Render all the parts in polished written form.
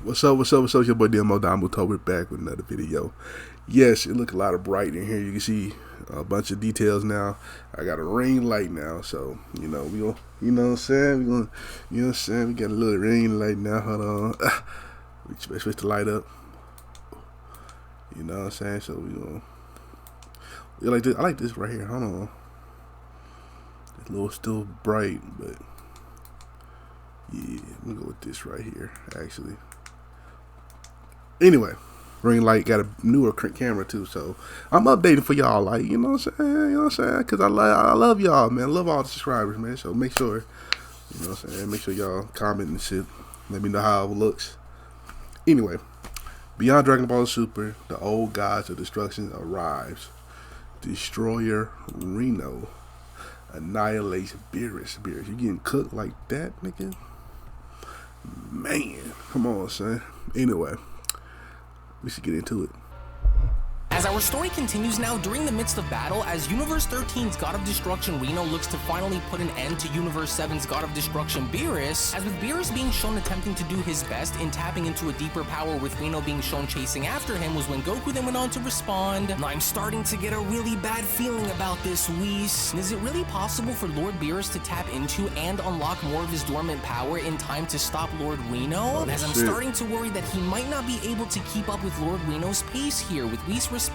What's up, what's up, what's up? It's your boy Domuto. We're back with another video. Yes, it look a lot of bright in here. You can see a bunch of details now. I got a ring light now, so you know we gonna, you know what I'm saying? We gonna, you know what I'm saying? We got a little ring light now. Hold on, we switch the light up. You know what I'm saying? So we like this. I like this right here. Hold on, it's a little still bright, but yeah, we'll go with this right here. Actually. Anyway, ring light got a newer camera too, so I'm updating for y'all. Like, you know what I'm saying? You know what I'm saying? Cause I love y'all, man. I love all the subscribers, man. So make sure, you know what I'm saying? Make sure y'all comment and shit. Let me know how it looks. Anyway, beyond Dragon Ball Super, the old gods of destruction arrives. Destroyer Rino annihilates Beerus. Beerus, you getting cooked like that, nigga? Man, come on, son. Anyway. We should get into it. As our story continues now, during the midst of battle, as Universe 13's God of Destruction Rino looks to finally put an end to Universe 7's God of Destruction Beerus, as with Beerus being shown attempting to do his best in tapping into a deeper power with Rino being shown chasing after him, was when Goku then went on to respond, "I'm starting to get a really bad feeling about this, Whis. Is it really possible for Lord Beerus to tap into and unlock more of his dormant power in time to stop Lord Rino? As I'm starting to worry that he might not be able to keep up with Lord Rino's pace here," with Whis responding,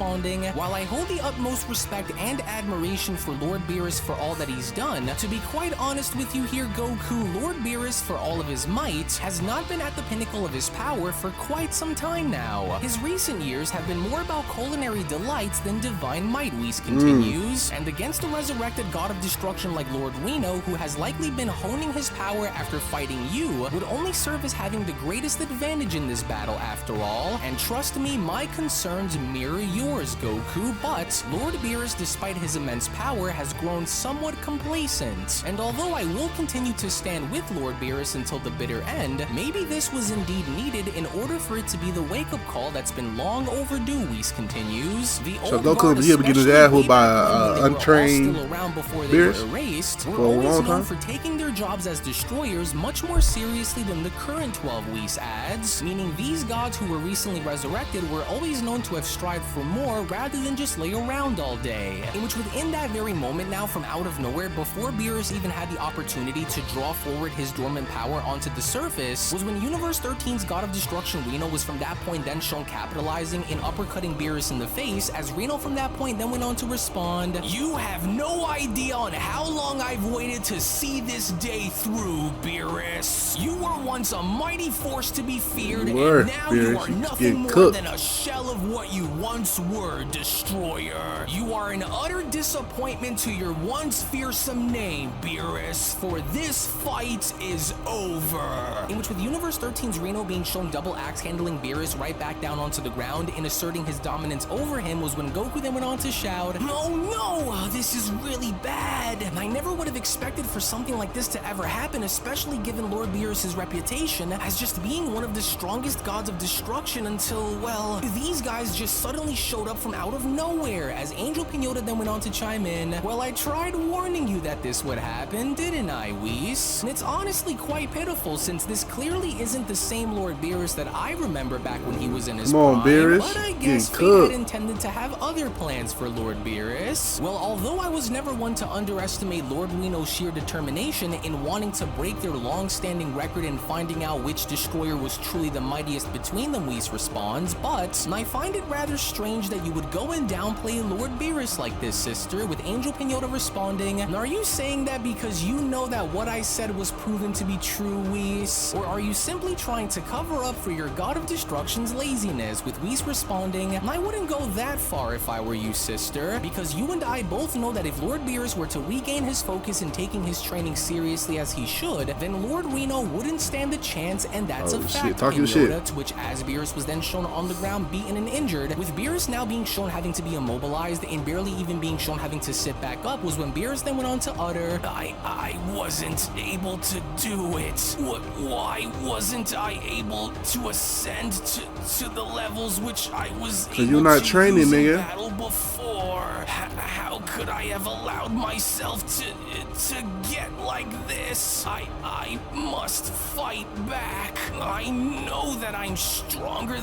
"While I hold the utmost respect and admiration for Lord Beerus for all that he's done, to be quite honest with you here, Goku, Lord Beerus, for all of his might, has not been at the pinnacle of his power for quite some time now. His recent years have been more about culinary delights than divine might," Whis continues, "and against a resurrected God of Destruction like Lord Rino, who has likely been honing his power after fighting you, would only serve as having the greatest advantage in this battle after all, and trust me, my concerns mirror yours, Goku, but Lord Beerus, despite his immense power, has grown somewhat complacent, and although I will continue to stand with Lord Beerus until the bitter end, maybe this was indeed needed in order for it to be the wake-up call that's been long overdue," Whis continues. "The so old Goku was able to get his ass whooped by untrained Beerus were always known for taking their jobs as destroyers much more seriously than the current 12, Whis adds, meaning these gods who were recently resurrected were always known to have strived for more rather than just lay around all day. In which within that very moment now, from out of nowhere, before Beerus even had the opportunity to draw forward his dormant power onto the surface, was when Universe 13's God of Destruction Rino was from that point then shown capitalizing in uppercutting Beerus in the face, as Rino from that point then went on to respond, "You have no idea on how long I've waited to see this day through, Beerus. You were once a mighty force to be feared, and now you are nothing more than a shell of what you once were, Destroyer. You are an utter disappointment to your once fearsome name, Beerus, for this fight is over." In which with Universe 13's Rino being shown double axe handling Beerus right back down onto the ground in asserting his dominance over him, was when Goku then went on to shout, "Oh no, this is really bad. I never would have expected for something like this to ever happen, especially given Lord Beerus' reputation as just being one of the strongest gods of destruction until, well, these guys just suddenly showed up from out of nowhere," as Angel Pinota then went on to chime in, "Well, I tried warning you that this would happen, didn't I, Whis? And it's honestly quite pitiful, since this clearly isn't the same Lord Beerus that I remember back when he was in his prime, Beerus. But I guess fate had intended to have other plans for Lord Beerus. Well, although I was never one to underestimate Lord Rino's sheer determination in wanting to break their long-standing record in finding out which destroyer was truly the mightiest between them," Whis responds, "but I find it rather strange that you would go and downplay Lord Beerus like this, sister," with Angel Pinota responding, "Are you saying that because you know that what I said was proven to be true, Whis? Or are you simply trying to cover up for your God of Destruction's laziness?" with Whis responding, "I wouldn't go that far if I were you, sister, because you and I both know that if Lord Beerus were to regain his focus in taking his training seriously as he should, then Lord Rino wouldn't stand a chance, and that's a fact, Pinota," to which as Beerus was then shown on the ground beaten and injured, with Beerus Beerus now being shown having to be immobilized and barely even being shown having to sit back up was when Beerus then went on to utter, I wasn't able to do it. Why wasn't I able to ascend to the levels which I was able you're not to training, use in nigga. battle before? How could I have allowed myself to get like this? I must fight back. I know that I'm stronger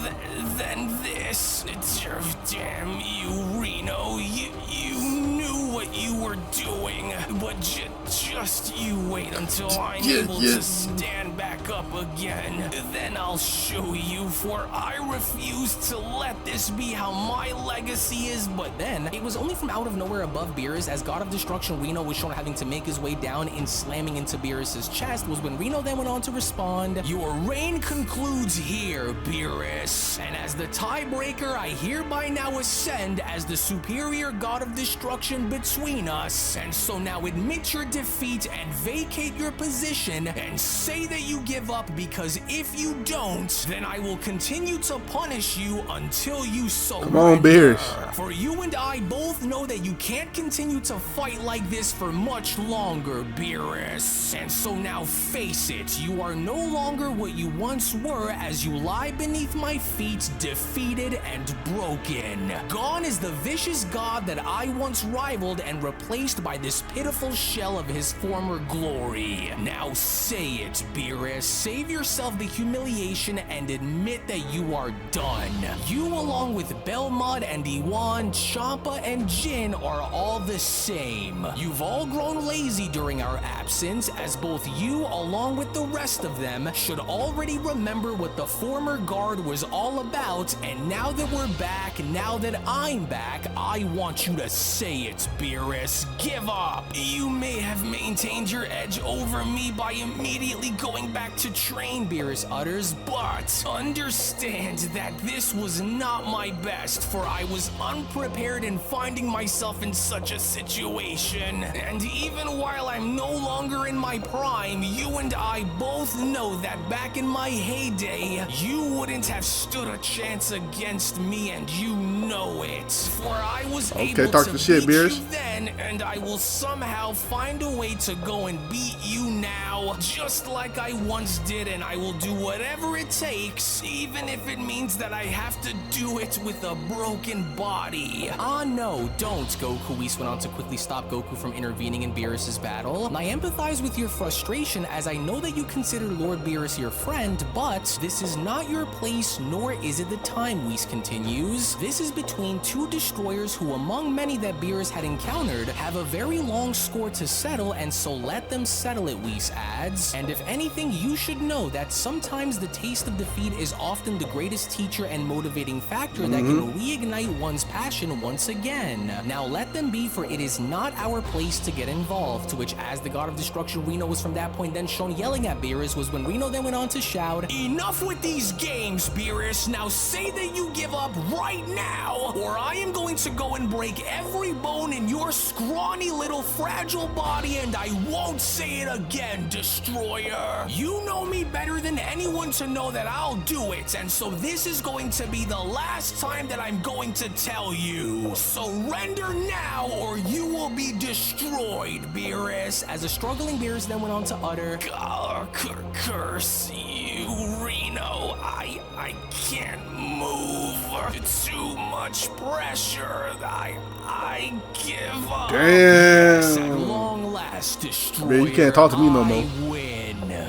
than this. Damn you, Reno. You knew what you were doing, but just you wait until I'm able to stand back up again. Then I'll show you, for I refuse to let this be how my legacy is. But then, it was only from out of nowhere above Beerus, as God of Destruction Rino was shown having to make his way down and slamming into Beerus' chest, was when Rino then went on to respond, your reign concludes here, Beerus. And as the tiebreaker, I hereby now ascend as the superior God of Destruction between us. And so now admit your defeat and vacate your position and say that you give up, because if you don't, then I will continue to punish you until you surrender. Come on, Beerus. For you and I both know that you can't continue to fight like this for much longer, Beerus. And so now face it, you are no longer what you once were, as you lie beneath my feet, defeated and broken. Gone is the vicious god that I once rivaled, and replaced by this pitiful shell of his former glory. Now say it, Beerus. Save yourself the humiliation and admit that you are done. You, along with Belmod and Iwan, Champa and Jin, are all the same. You've all grown lazy during our absence, as both you, along with the rest of them, should already remember what the former guard was all about. And now that we're back, now that I'm back, I want you to say it, Beerus. Give up. You may have maintained your edge over me by immediately going back to train, Beerus utters, but understand that this was not my best, for I was unprepared in finding myself in such a situation. And even while I'm no longer in my prime, you and I both know that back in my heyday, you wouldn't have stood a chance against me, and you know it. For I was able talk to the shit, beat Beerus. you then, and I will somehow find a way to go and beat you now, just like I once did, and I will do whatever it takes, even if it means that I have to do it with a broken body. Ah, no, don't, Goku. Whis went on to quickly stop Goku from intervening in Beerus' battle. And I empathize with your frustration, as I know that you consider Lord Beerus your friend, but this is not your place, nor is it the time, Whis continues. This is between two destroyers who, among many that Beerus had encountered, have a very long score to settle, and so let them settle it, Whis adds. And if anything, you should know that sometimes the taste of defeat is often the greatest teacher and motivating factor that can reignite one's passion once again. Now let them be, for it is not our place to get involved. To which, as the God of Destruction Rino was from that point then shown yelling at Beerus, was when Rino then went on to shout, enough with these games, Beerus. Now say that you give up right now, or I am going to go and break every bone in your scrawny little fragile body, and I won't say it again, Destroyer. You know me better than anyone to know that I'll do it, and so this is going to be the last time that I'm going to tell you. Surrender now, or you will be destroyed, Beerus. As a struggling Beerus then went on to utter, curse you, Reno. I can't move. Too much pressure. I give up. Damn. Yes, at long last, Destroyer, Man, you can't talk to me no more. I win.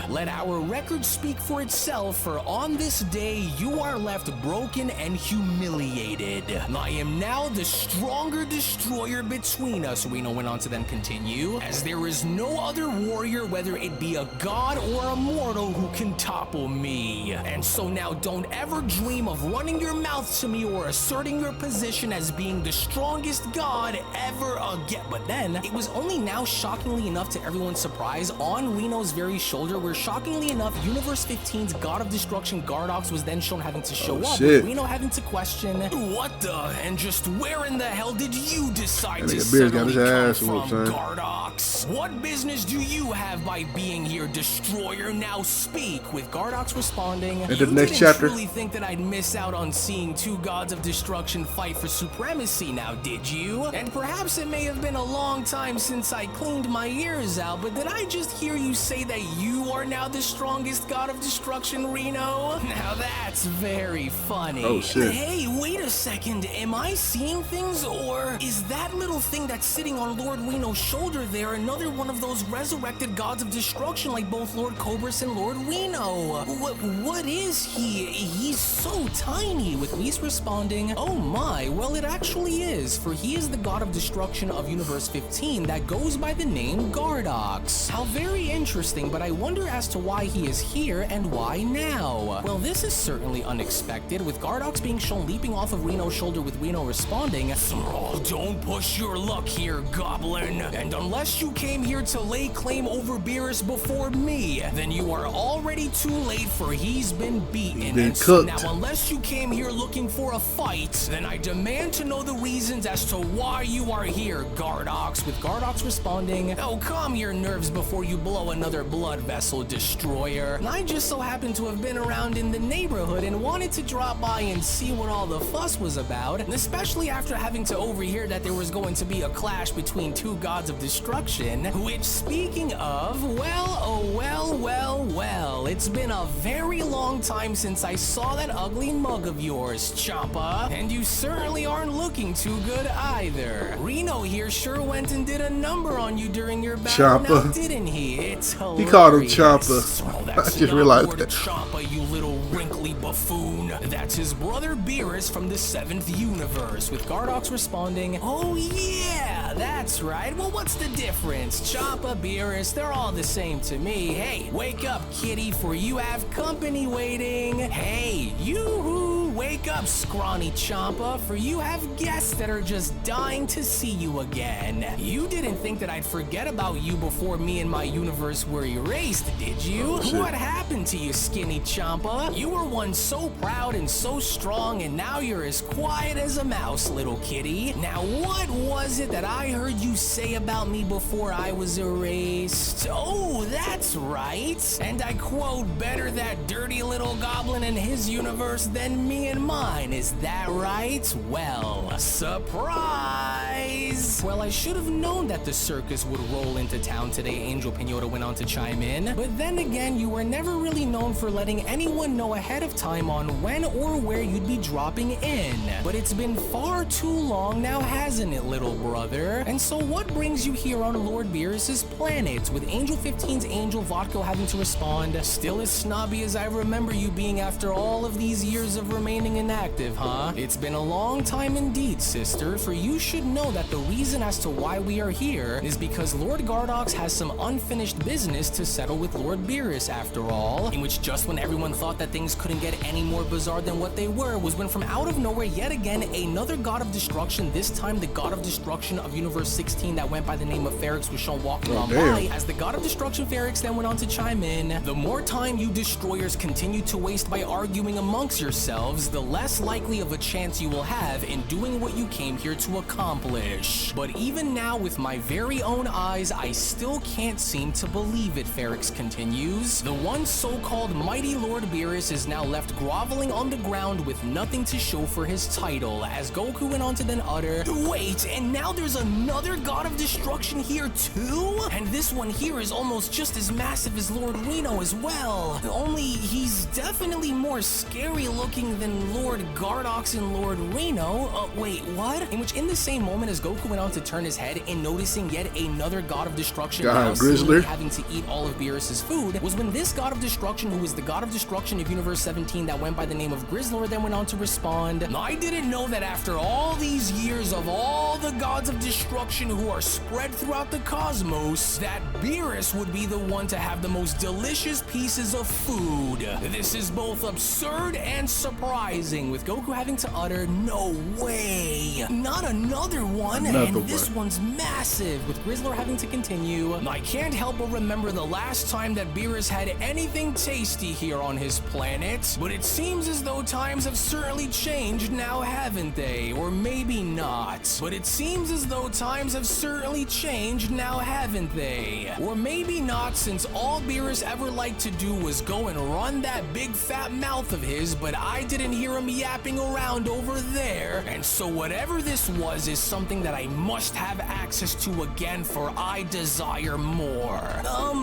Let our record speak for itself, for on this day you are left broken and humiliated. I am now the stronger destroyer between us, Rino went on to then continue, as there is no other warrior, whether it be a god or a mortal, who can topple me. And so now don't ever dream of running your mouth to me or asserting your position as being the strongest god ever again. But then, it was only now, shockingly enough to everyone's surprise, on Reno's very shoulder, where shockingly Funny enough, Universe 15's God of Destruction Gardox was then shown having to show up, shit. with Rino having to question, what the, and just where in the hell did you decide to Beerus got suddenly his come ass from, whooped, son. Gardox? What business do you have by being here, Destroyer? Now speak, with Gardox responding, And you the next didn't chapter. truly think that I'd miss out on seeing two gods of destruction fight for supremacy now, did you? And perhaps it may have been a long time since I cleaned my ears out, but did I just hear you say that you are now the strongest god of destruction, Rino? Now that's very funny. Oh, shit. Hey, wait a second. Am I seeing things, or is that little thing that's sitting on Lord Rino's shoulder there another one of those resurrected gods of destruction like both Lord Cobras and Lord Rino? What is he? He's so tiny, with Whis responding, oh my, well it actually is, for he is the god of destruction of Universe 15 that goes by the name Gardox. How very interesting, but I wonder as to why he is here and why now. Well, this is certainly unexpected, with Gardox being shown leaping off of Rino's shoulder with Rino responding, oh, don't push your luck here, Goblin, and unless you came here to lay claim over Beerus before me, then you are already too late, for he's been beaten. He's been and cooked. so now, unless you came here looking for a fight, then I demand to know the reasons as to why you are here, Gardox, with Gardox responding, oh, calm your nerves before you blow another blood vessel, Destroyer. And I just so happened to have been around in the neighborhood and wanted to drop by and see what all the fuss was about, and especially after having to overhear that there was going to be a clash between two gods of destruction, which, speaking of, well, oh well, it's been a very long time since I saw that ugly mug of yours, Champa, and you certainly aren't looking too good either. Rino here sure went and did a number on you during your battle, now, Champa. didn't he? It's hilarious. He called him Champa. Oh, I that's just not realized word that. Champa, you little wrinkly buffoon. That's his brother Beerus from the 7th universe, with Gardox responding, oh yeah, that's right. Well, what's the difference? Champa, Beerus, they're all the same to me. Hey, wake up, kitty, for you have company waiting. Hey, you-hoo, wake up, scrawny Champa, for you have guests that are just dying to see you again. You didn't think that I'd forget about you before me and my universe were erased, did you? Oh, shit. What happened to you, skinny Champa? You were once so proud and so strong, and now you're as quiet as a mouse, little kitty. Now, what was it that I heard you say about me before I was erased? Oh, that's right. And I quote, better that dirty little goblin in his universe than me and mine. Is that right? Well, surprise! Well, I should have known that the circus would roll into town today, Angel Pinota went on to chime in. But then again, you were never really known for letting anyone know ahead of time on when or where you'd be dropping in. But it's been far too long now, hasn't it, little brother? And so what brings you here on Lord Beerus's planet, with Angel 15's Angel Vodko having to respond, still as snobby as I remember you being after all of these years of remaining inactive, huh? It's been a long time indeed, sister, for you should know that the reason as to why we are here is because Lord Gardox has some unfinished business to settle with Lord Beerus, after all, in which just when everyone thought that things couldn't get any more bizarre than what they were, was when from out of nowhere yet again another god of destruction, this time the god of destruction of Universe 16 that went by the name of Ferrix, was shown walking on by. As the god of destruction Ferrix then went on to chime in, the more time you destroyers continue to waste by arguing amongst yourselves, the less likely of a chance you will have in doing what you came here to accomplish. But even now, with my very own eyes, I still can't seem to believe it, Ferrix continues. The one so-called mighty Lord Beerus is now left groveling on the ground with nothing to show for his title, as Goku went on to then utter, wait, and now there's another god of destruction here too? And this one here is almost just as massive as Lord Rino as well. Only he's definitely more scary looking than Lord Gardox and Lord Rino. Wait, what? In which, in the same moment as Goku went on to turn his head in noticing yet another god of destruction now seemingly having to eat all of Beerus's food, was when this god of destruction, who is the god of destruction of Universe 17 that went by the name of Grizzlord, then went on to respond, I didn't know that after all these years of all the gods of destruction who are spread throughout the cosmos, that Beerus would be the one to have the most delicious pieces of food. This is both absurd and surprising, with Goku having to utter, no way, not another one. Another and this one's massive, with Grizzler having to continue. I can't help but remember the last time that Beerus had anything tasty here on his planet, but it seems as though times have certainly changed now, haven't they? Or maybe not. But it seems as though times have certainly changed now, haven't they? Or maybe not, since all Beerus ever liked to do was go and run that big fat mouth of his, but I didn't hear him yapping around over there. And so whatever this was is something that I must have access to again, for I desire more.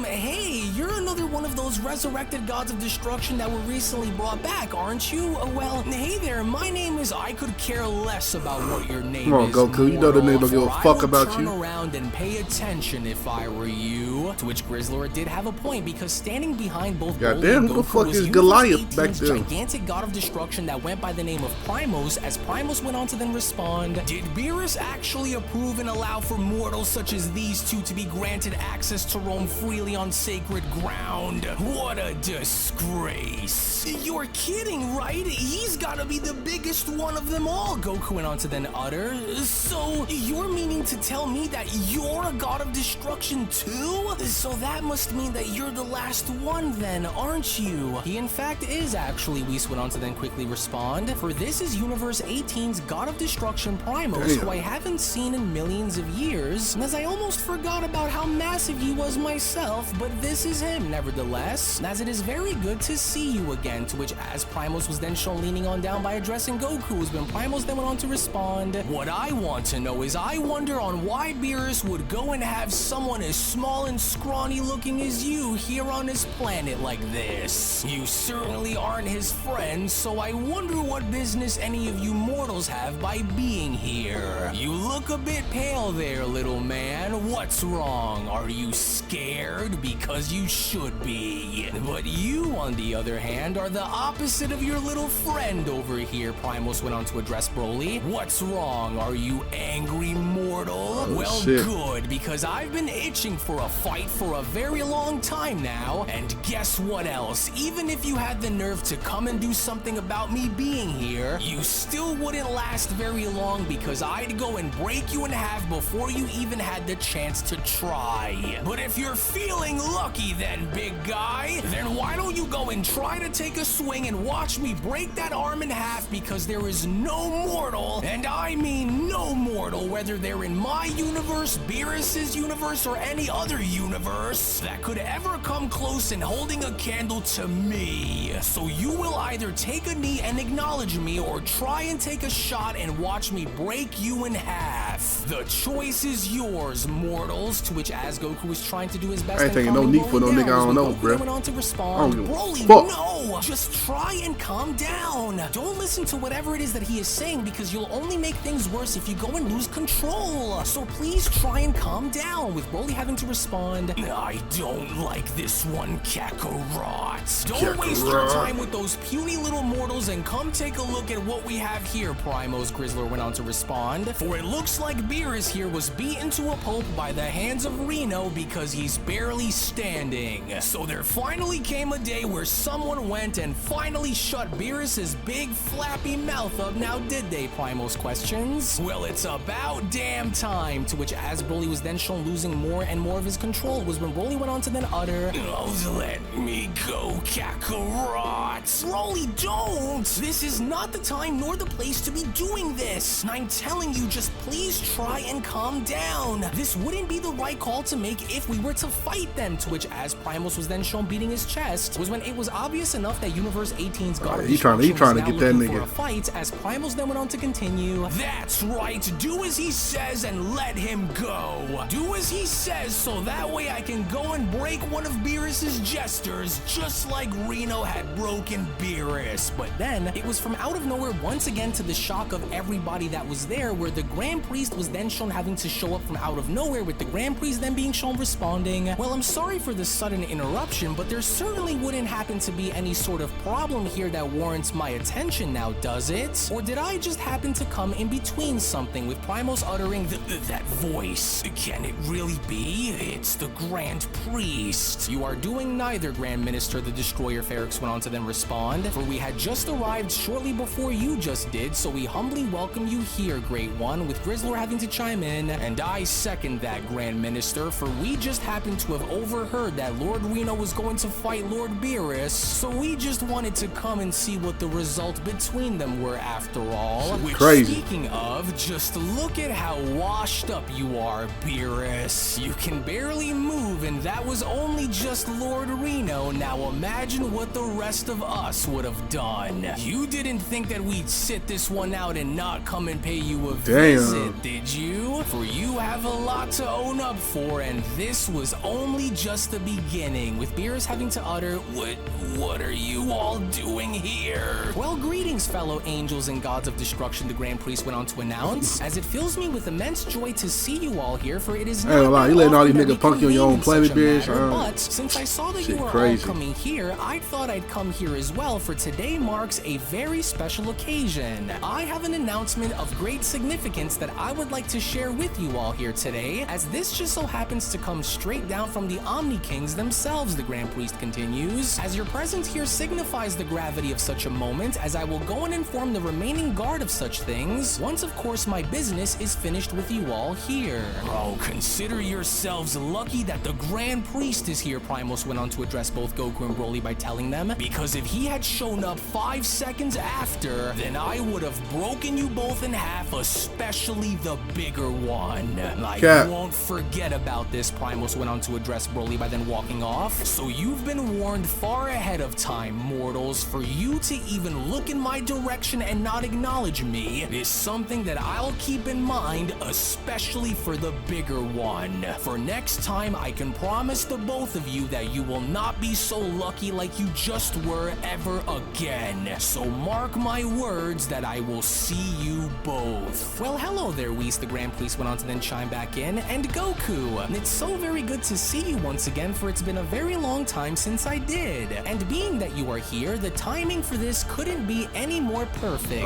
Hey, you're another one of those resurrected gods of destruction that were recently brought back, aren't you? Well, hey there, my name is I could care less about what your name is. Come on, Goku, you know the nigga don't give a fuck about you. Turn around and pay attention if I were you. To which Grizzler did have a point, because standing behind both Broly and who the Goku fuck was is Goliath back Universe there? 18's gigantic god of destruction that went by the name of Primos, as Primos went on to then respond, did Beerus actually approve and allow for mortals such as these two to be granted access to roam freely on sacred ground? What a disgrace. You're kidding, right? He's gotta be the biggest one of them all, Goku went on to then utter. So, you're meaning to tell me that you're a god of destruction too? So that must mean that you're the last one then, aren't you? He in fact is actually, Whis went on to then quickly respond, for this is Universe 18's god of destruction Primos, who I haven't seen in millions of years, as I almost forgot about how massive he was myself, but this is him nevertheless, as it is very good to see you again. To which as Primos was then shown leaning on down by addressing Goku, when Primos then went on to respond, what I want to know is I wonder on why Beerus would go and have someone as small and scrawny looking as you here on his planet like this. You certainly aren't his friend, so I wonder what business any of you mortals have by being here. You look a bit pale there, little man. What's wrong? Are you scared? Because you should be. But you, on the other hand, are the opposite of your little friend over here, Primos went on to address Broly. What's wrong? Are you angry, mortal? Well, good, because I've been itching for a fight for a very long time now, and guess what else? Even if you had the nerve to come and do something about me being here, you still wouldn't last very long, because I'd go and break you in half before you even had the chance to try. But if you're feeling lucky then, big guy, then why don't you go and try to take a swing and watch me break that arm in half, because there is no mortal, and I mean no mortal, whether they're in my universe, Beerus's universe, or any other universe, that could ever come close in holding a candle to me. So you will either take a knee and acknowledge me, or try and take a shot and watch me break you in half. The choice is yours, mortals. To which as Goku was trying to do his best, I ain't taking no knee for no nigga I don't know, bro. Went on to respond, Broly, no, just try and calm down. Don't listen to whatever it is that he is saying, because you'll only make things worse if you go and lose control. So please try and calm down, with Broly having to respond, I don't like this one, Kakarot. Don't waste your time with those puny little mortals and come take a look at what we have here, Primos, Grizzler went on to respond. For it looks like Beerus here was beaten to a pulp by the hands of Rino, because he's barely standing. So there finally came a day where someone went and finally shut Beerus's big flappy mouth up. Now did they, Primos questions? Well, it's about damn time. To which as Broly was then shown losing more and more of his control was when Broly went on to then utter, oh, let me go, Kakarot. Broly, don't! This is not the time nor the place to be doing this. I'm telling you, just please try and calm down. This wouldn't be the right call to make if we were to fight them. To which as Primos was then shown beating his chest was when it was obvious enough that Universe 18's God of Destruction was now looking for a fight, as Primos then went on to continue, that's right, do as he says and let him go. Do as he says, so that way I can go and break one of Beerus's jesters, just like Rino had broken Beerus. But then it was from out of nowhere once again, to the shock of everybody that was there, where the Grand Priest was then shown having to show up from out of nowhere, with the Grand Priest then being shown responding, well, I'm sorry for this sudden interruption, but there certainly wouldn't happen to be any sort of problem here that warrants my attention now, does it? Or did I just happen to come in between something, with Primos uttering that voice? Can it really be? It's the Grand Priest. You are doing neither, Grand Minister, the Destroyer Ferrix went on to then respond, for we had just arrived shortly before you just did, so we humbly welcome you here, Great One, with Grizzly Grizzlor having to chime in, and I second that, Grand Minister, for we just happened to have overheard that Lord Rino was going to fight Lord Beerus, so we just wanted to come and see what the result between them were after all. Which, crazy. Speaking of, just look at how washed up you are, Beerus. You can barely move, and that was only just Lord Rino. Now imagine what the rest of us would have done. You didn't think that we'd sit this one out and not come and pay you a visit, did you? For you have a lot to own up for, and this was only just the beginning, with Beerus having to utter, What are you all doing here? Well, greetings, fellow angels and gods of destruction, the Grand Priest went on to announce, as it fills me with immense joy to see you all here, for it is not you letting all these niggas punk you on your own planet, Beerus. But since I saw that you were all coming here, I thought I'd come here as well, for today marks a very special occasion. I have an announcement of great significance that I would like to share with you all here today, as this just so happens to come straight down from the Omni Kings themselves, the Grand Priest continues, as your presence here signifies the gravity of such a moment, as I will go and inform the remaining guard of such things, once of course my business is finished with you all here. Oh, consider yourselves lucky that the Grand Priest is here, Primos went on to address both Goku and Broly by telling them, because if he had shown up 5 seconds after, then I would have broken you both in half, especially the bigger one. You won't forget about this, Primos went on to address Broly by then walking off. So you've been warned far ahead of time, mortals. For you to even look in my direction and not acknowledge me is something that I'll keep in mind, especially for the bigger one. For next time, I can promise the both of you that you will not be so lucky like you just were ever again. So mark my words that I will see you both. Well, hello there, Whis, the Grand Priest went on to then chime back in, and Goku. It's so very good to see you once again, for it's been a very long time since I did. And being that you are here, the timing for this couldn't be any more perfect.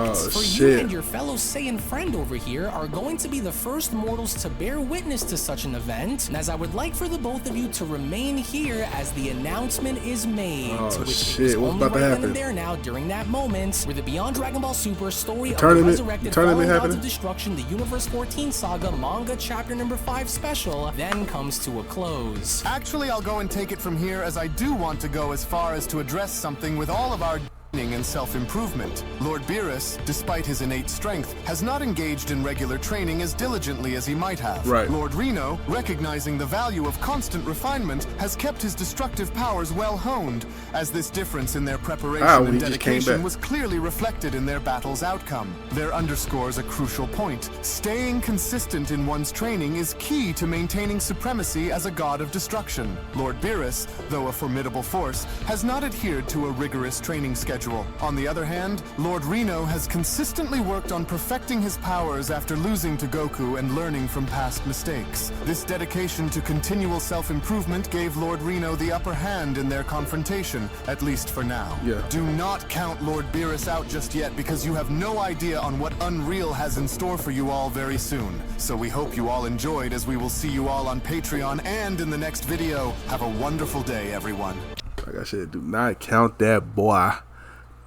You and your fellow Saiyan friend over here are going to be the first mortals to bear witness to such an event, and as I would like for the both of you to remain here as the announcement is made. Which is only right then and there now, during that moment, where the Beyond Dragon Ball Super story of the resurrected fallen gods of destruction, the Universe 14 Saga manga chapter number 5 special, then comes to a close. Actually, I'll go and take it from here, as I do want to go as far as to address something with all of our and self-improvement. Lord Beerus, despite his innate strength, has not engaged in regular training as diligently as he might have. Lord Rino, recognizing the value of constant refinement, has kept his destructive powers well honed, as this difference in their preparation and dedication was clearly reflected in their battle's outcome. There underscores a crucial point. Staying consistent in one's training is key to maintaining supremacy as a god of destruction. Lord Beerus, though a formidable force, has not adhered to a rigorous training schedule. On the other hand, Lord Rino has consistently worked on perfecting his powers after losing to Goku and learning from past mistakes. This dedication to continual self-improvement gave Lord Rino the upper hand in their confrontation, at least for now. Do not count Lord Beerus out just yet, because you have no idea on what Unreal has in store for you all very soon. So we hope you all enjoyed, as we will see you all on Patreon and in the next video. Have a wonderful day, everyone. Like I said, do not count that boy.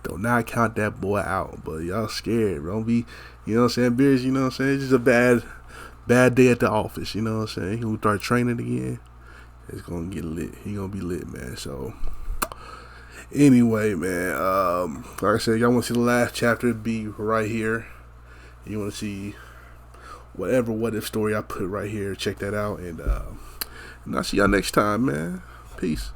Do not count that boy out. But y'all scared. Don't be, you know what I'm saying, Beerus, you know what I'm saying? It's just a bad day at the office, you know what I'm saying? He'll start training again. It's gonna get lit. He gonna be lit, man. So anyway, man, like I said, y'all wanna see the last chapter, be right here. You wanna see whatever what if story I put right here, check that out, and I'll see y'all next time, man. Peace.